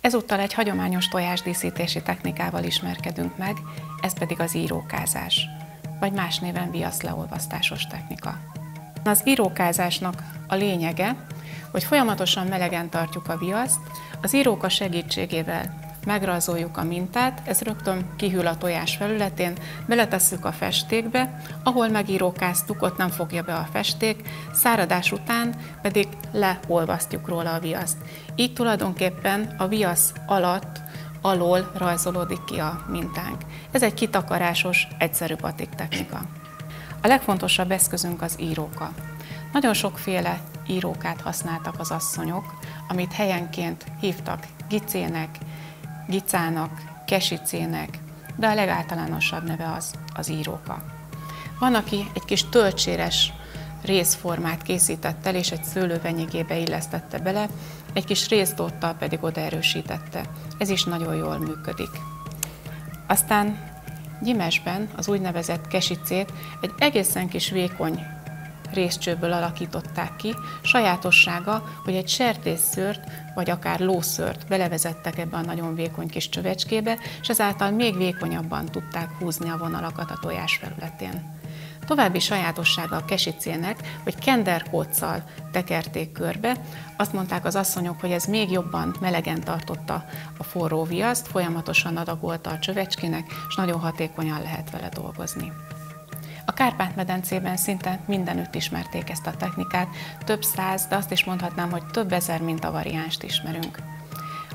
Ezúttal egy hagyományos tojásdíszítési technikával ismerkedünk meg, ez pedig az írókázás, vagy más néven viaszleolvasztásos technika. Az írókázásnak a lényege, hogy folyamatosan melegen tartjuk a viaszt, az íróka segítségével megrajzoljuk a mintát, ez rögtön kihűl a tojás felületén, beletesszük a festékbe, ahol megírókáztuk, ott nem fogja be a festék, száradás után pedig leolvasztjuk róla a viaszt. Így tulajdonképpen a viasz alatt, alól rajzolódik ki a mintánk. Ez egy kitakarásos, egyszerű batik technika. A legfontosabb eszközünk az íróka. Nagyon sokféle írókát használtak az asszonyok, amit helyenként hívtak gicének, gicának, kesicének, de a legáltalánosabb neve az íróka. Van, aki egy kis tölcséres részformát készített el, és egy szőlővenyigébe illesztette bele, egy kis részdóttal pedig odaerősítette. Ez is nagyon jól működik. Aztán gyimesben az úgynevezett kesicét egy egészen kis vékony részcsőből alakították ki. Sajátossága, hogy egy sertésszőrt, vagy akár lószőrt belevezettek ebbe a nagyon vékony kis csövecskébe, és ezáltal még vékonyabban tudták húzni a vonalakat a tojás felületén. További sajátossága a kesicének, hogy kenderkóccal tekerték körbe. Azt mondták az asszonyok, hogy ez még jobban melegen tartotta a forró viaszt, folyamatosan adagolta a csövecskének, és nagyon hatékonyan lehet vele dolgozni. A Kárpát-medencében szinte mindenütt ismerték ezt a technikát, több száz, de azt is mondhatnám, hogy több ezer mintavariánst ismerünk.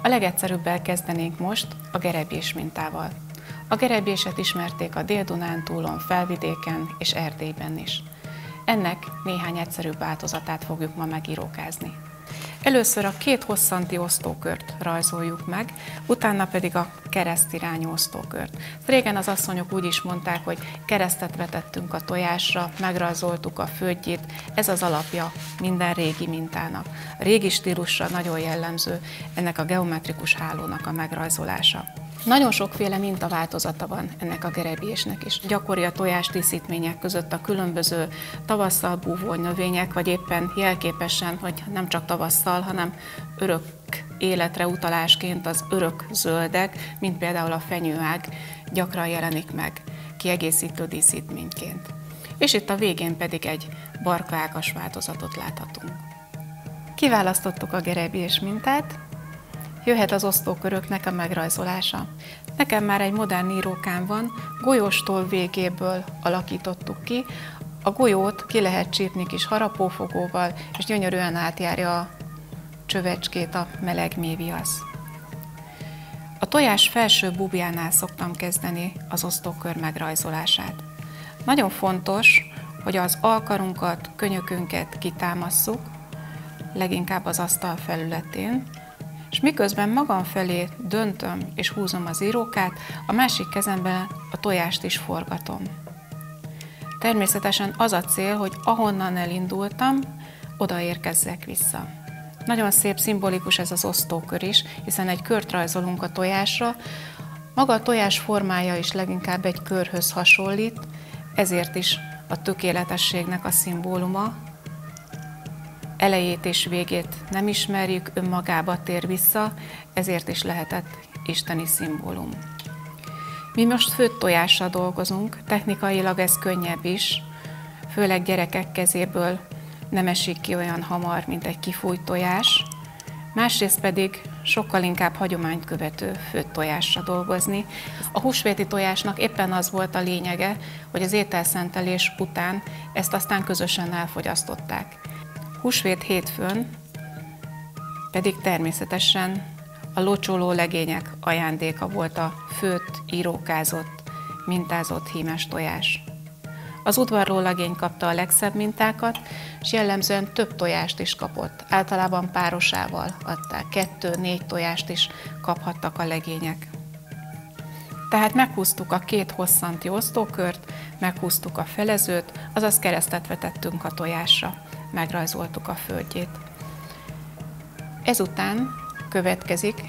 A legegyszerűbbel kezdenénk most a gerebjés mintával. A gerebjéset ismerték a Dél-Dunántúlon, Felvidéken és Erdélyben is. Ennek néhány egyszerűbb változatát fogjuk ma megírókázni. Először a két hosszanti osztókört rajzoljuk meg, utána pedig a keresztirányú osztókört. Régen az asszonyok úgy is mondták, hogy keresztet vetettünk a tojásra, megrajzoltuk a födgyét, ez az alapja minden régi mintának. A régi stílusra nagyon jellemző ennek a geometrikus hálónak a megrajzolása. Nagyon sokféle mintaváltozata van ennek a gerebjésnek is. Gyakori a tojásdíszítmények között a különböző tavasszal búvó növények, vagy éppen jelképesen, hogy nem csak tavasszal, hanem örök életre utalásként az örök zöldek, mint például a fenyőág gyakran jelenik meg kiegészítő díszítményként. És itt a végén pedig egy barkaágas változatot láthatunk. Kiválasztottuk a gerebjés mintát, jöhet az osztóköröknek a megrajzolása. Nekem már egy modern írókám van, golyóstól végéből alakítottuk ki. A golyót ki lehet csípni kis harapófogóval, és gyönyörűen átjárja a csövecskét a meleg mélyviasz. A tojás felső búbjánál szoktam kezdeni az osztókör megrajzolását. Nagyon fontos, hogy az alkarunkat, könyökünket kitámasszuk, leginkább az asztal felületén, és miközben magam felé döntöm és húzom az írókát, a másik kezemben a tojást is forgatom. Természetesen az a cél, hogy ahonnan elindultam, oda érkezzek vissza. Nagyon szép, szimbolikus ez az osztókör is, hiszen egy kört rajzolunk a tojásra. Maga a tojás formája is leginkább egy körhöz hasonlít, ezért is a tökéletességnek a szimbóluma. Elejét és végét nem ismerjük, önmagába tér vissza, ezért is lehetett isteni szimbólum. Mi most főtt tojással dolgozunk, technikailag ez könnyebb is, főleg gyerekek kezéből nem esik ki olyan hamar, mint egy kifújt tojás, másrészt pedig sokkal inkább hagyományt követő főtt tojással dolgozni. A húsvéti tojásnak éppen az volt a lényege, hogy az ételszentelés után ezt aztán közösen elfogyasztották. Húsvét hétfőn pedig természetesen a locsoló legények ajándéka volt a főtt, írókázott, mintázott hímes tojás. Az udvarló legény kapta a legszebb mintákat, és jellemzően több tojást is kapott. Általában párosával adták, 2-4 tojást is kaphattak a legények. Tehát meghúztuk a két hosszanti osztókört, meghúztuk a felezőt, azaz keresztet vetettünk a tojásra, megrajzoltuk a földjét. Ezután következik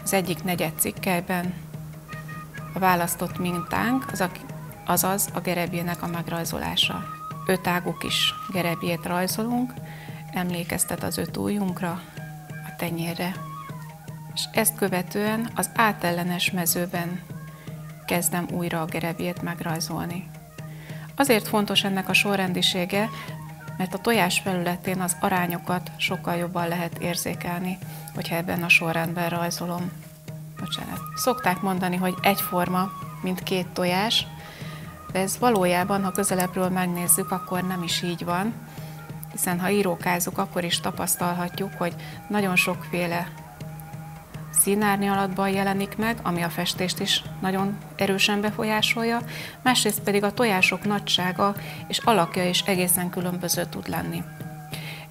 az egyik negyedcikkelyben a választott mintánk, azaz a gerebjének a megrajzolása. 5 ágú kis gerebjét rajzolunk, emlékeztet az 5 ujjunkra, a tenyérre. és ezt követően az átellenes mezőben kezdem újra a gerebjét megrajzolni. Azért fontos ennek a sorrendisége, mert a tojás felületén az arányokat sokkal jobban lehet érzékelni, hogyha ebben a sorrendben rajzolom. Bocsánat. Szokták mondani, hogy egyforma, mint két tojás, de ez valójában, ha közelebbről megnézzük, akkor nem is így van, hiszen ha írókázzuk, akkor is tapasztalhatjuk, hogy nagyon sokféle színárnyalatban jelenik meg, ami a festést is nagyon erősen befolyásolja, másrészt pedig a tojások nagysága és alakja is egészen különböző tud lenni.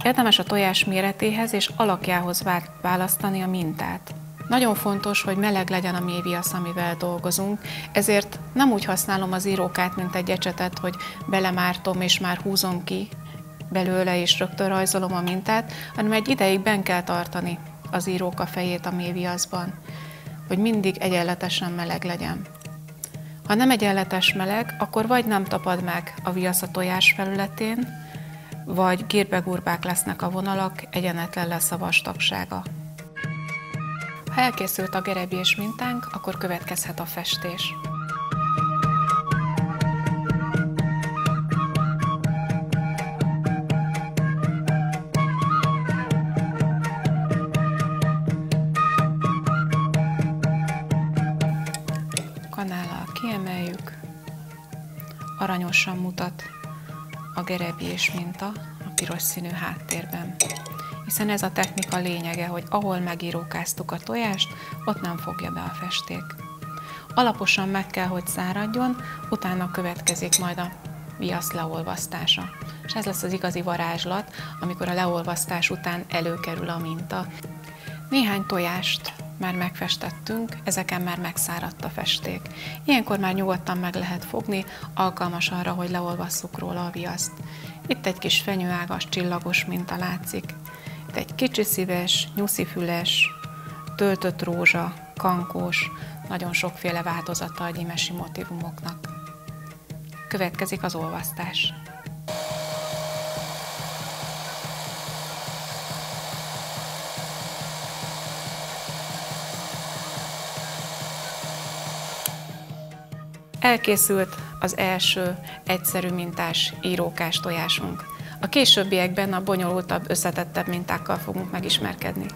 Érdemes a tojás méretéhez és alakjához választani a mintát. Nagyon fontos, hogy meleg legyen a méhviasz, amivel dolgozunk, ezért nem úgy használom az írókát, mint egy ecsetet, hogy belemártom és már húzom ki belőle és rögtön rajzolom a mintát, hanem egy ideig benn kell tartani az íróka fejét a méhviaszban, hogy mindig egyenletesen meleg legyen. Ha nem egyenletes meleg, akkor vagy nem tapad meg a viasz a tojás felületén, vagy gírbe-gurbák lesznek a vonalak, egyenetlen lesz a vastagsága. Ha elkészült a gerebjés mintánk, akkor következhet a festés. Kanállal kiemeljük, aranyosan mutat a gerebjés minta a piros színű háttérben. Hiszen ez a technika lényege, hogy ahol megírókáztuk a tojást, ott nem fogja be a festék. Alaposan meg kell, hogy száradjon, utána következik majd a viasz leolvasztása. És ez lesz az igazi varázslat, amikor a leolvasztás után előkerül a minta. Néhány tojást már megfestettünk, ezeken már megszáradt a festék. Ilyenkor már nyugodtan meg lehet fogni, alkalmas arra, hogy leolvasszuk róla a viaszt. Itt egy kis fenyőágas, csillagos minta látszik. Itt egy kicsi szíves, nyuszifüles, töltött rózsa, kankós, nagyon sokféle változata a gyimesi motívumoknak. Következik az olvasztás. Elkészült az első egyszerű mintás írókás tojásunk. A későbbiekben a bonyolultabb, összetettebb mintákkal fogunk megismerkedni.